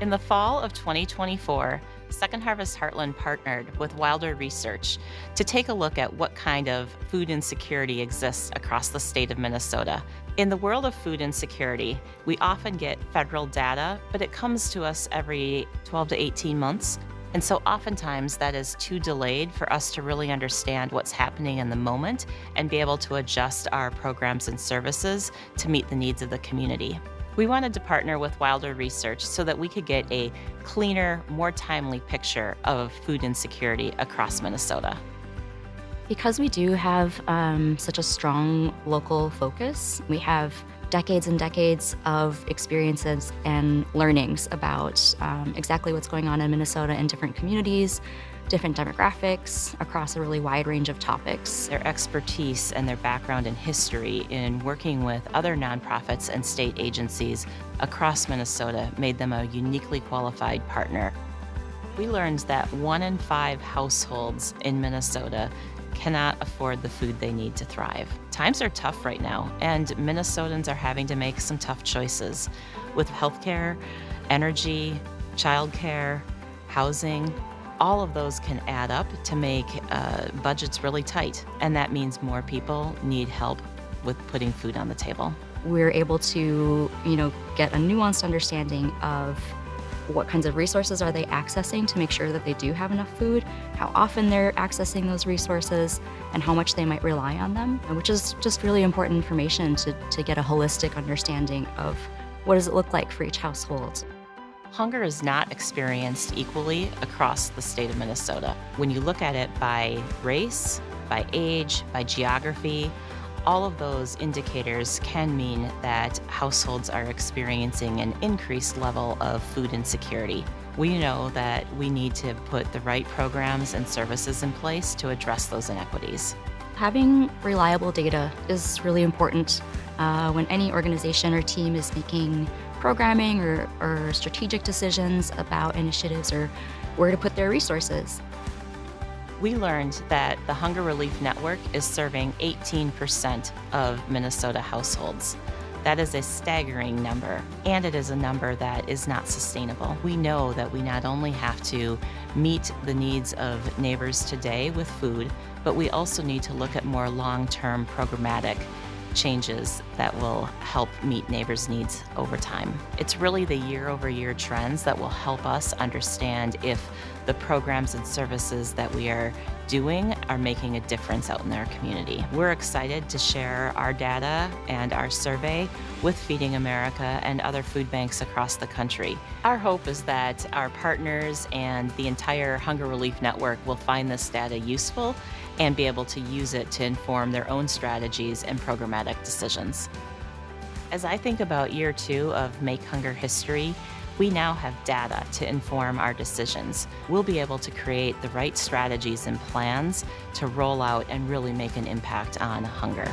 In the fall of 2024, Second Harvest Heartland partnered with Wilder Research to take a look at what kind of food insecurity exists across the state of Minnesota. In the world of food insecurity, we often get federal data, but it comes to us every 12 to 18 months. And so oftentimes that is too delayed for us to really understand what's happening in the moment and be able to adjust our programs and services to meet the needs of the community. We wanted to partner with Wilder Research so that we could get a cleaner, more timely picture of food insecurity across Minnesota. Because we do have such a strong local focus, we have decades and decades of experiences and learnings about exactly what's going on in Minnesota in different communities, different demographics, across a really wide range of topics. Their expertise and their background and history in working with other nonprofits and state agencies across Minnesota made them a uniquely qualified partner. We learned that 1 in 5 households in Minnesota cannot afford the food they need to thrive. Times are tough right now, and Minnesotans are having to make some tough choices with healthcare, energy, childcare, housing. All of those can add up to make budgets really tight, and that means more people need help with putting food on the table. We're able to, get a nuanced understanding of what kinds of resources are they accessing to make sure that they do have enough food, how often they're accessing those resources, and how much they might rely on them, which is just really important information to get a holistic understanding of what does it look like for each household. Hunger is not experienced equally across the state of Minnesota. When you look at it by race, by age, by geography, all of those indicators can mean that households are experiencing an increased level of food insecurity. We know that we need to put the right programs and services in place to address those inequities. Having reliable data is really important when any organization or team is making programming or strategic decisions about initiatives or where to put their resources. We learned that the Hunger Relief Network is serving 18% of Minnesota households. That is a staggering number, and it is a number that is not sustainable. We know that we not only have to meet the needs of neighbors today with food, but we also need to look at more long-term programmatic changes that will help meet neighbors' needs over time. It's really the year-over-year trends that will help us understand if the programs and services that we are doing are making a difference out in our community. We're excited to share our data and our survey with Feeding America and other food banks across the country. Our hope is that our partners and the entire Hunger Relief Network will find this data useful and be able to use it to inform their own strategies and programmatic decisions. As I think about year 2 of Make Hunger history, we now have data to inform our decisions. We'll be able to create the right strategies and plans to roll out and really make an impact on hunger.